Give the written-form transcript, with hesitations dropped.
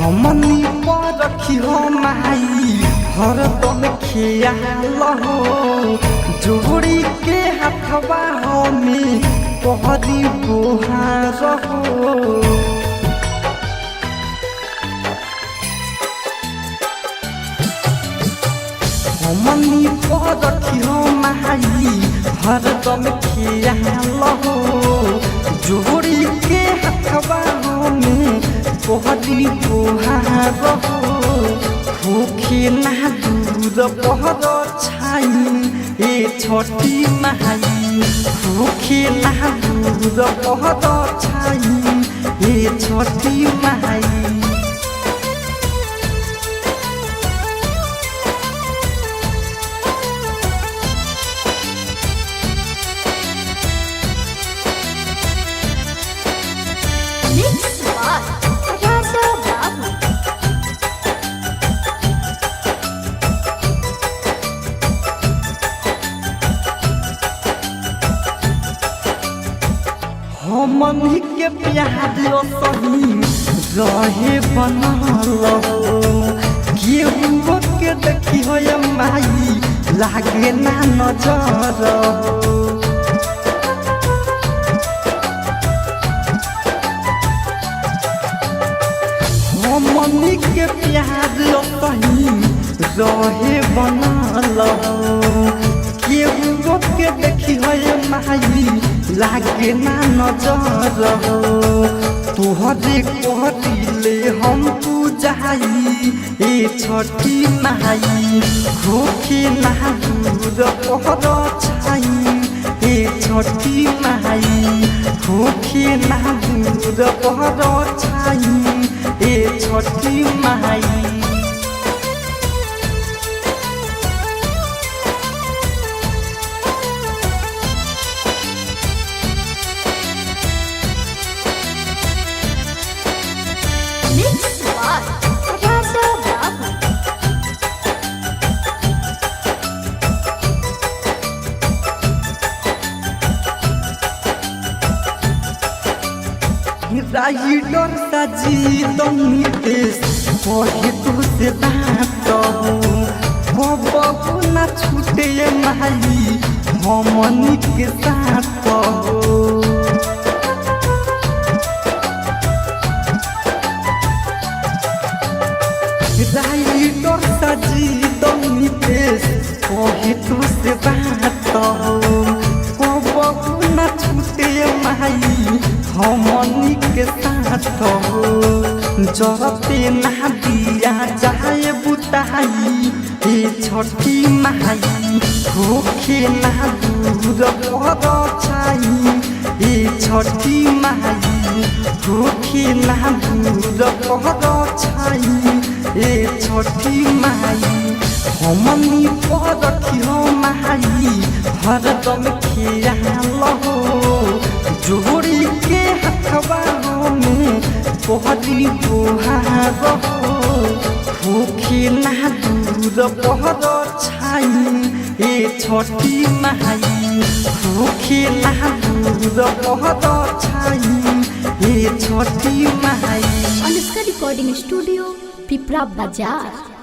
हमनी पर रखी हो माई हरदम खियाल हो जोड़ी के हाथवा हमें तोहरी बुहार हो। हमनी पर रखी हो माई हरदम खियाल हो जोड़ी के हाथवा हमें तोहरी बुहार हो। भूखे ना दूर पहर छाई ए छठी माई भूखे ना दूर पहर छाई ए छठी माई। हमनी के प्यार सही रहे बनल केहू के देखी हो माई लागे ना नजर। हमनी के प्यार सही रहे बनल केहू के देखी हो माई लागे ना नजर हो। तुहरे कहले हम पूजाई ए छठी माई भूखे ना दूर पहर छाई ए छठी माई भूखे ना दूर पहर छाई ए छठी माई। राइडर साजी देश कहे तुझसे बात हो बबू ना छूटे माई हमनी के साथ हो। राइडर साजी देश कहे तुझसे बात हो बबू ना छूटे माई हमनी के साथ हो। जरते ना दिया जाए बुताई ए छठी माई भूखे ना दूर पहर छाई ए छठी माई भूखे ना दूर पहर छाई ए छठी माई। हमनी पर रखी हो माई हरदम खियाल हो जोड़ी के हाथवा हमें तोहरी बुहार हो। भूखे ना दूर पहर छाई ए छठी माई भूखे ना दूर पहर छाई ए छठी माई। अनुष्का रिकॉर्डिंग स्टूडियो पिपरा बाजार।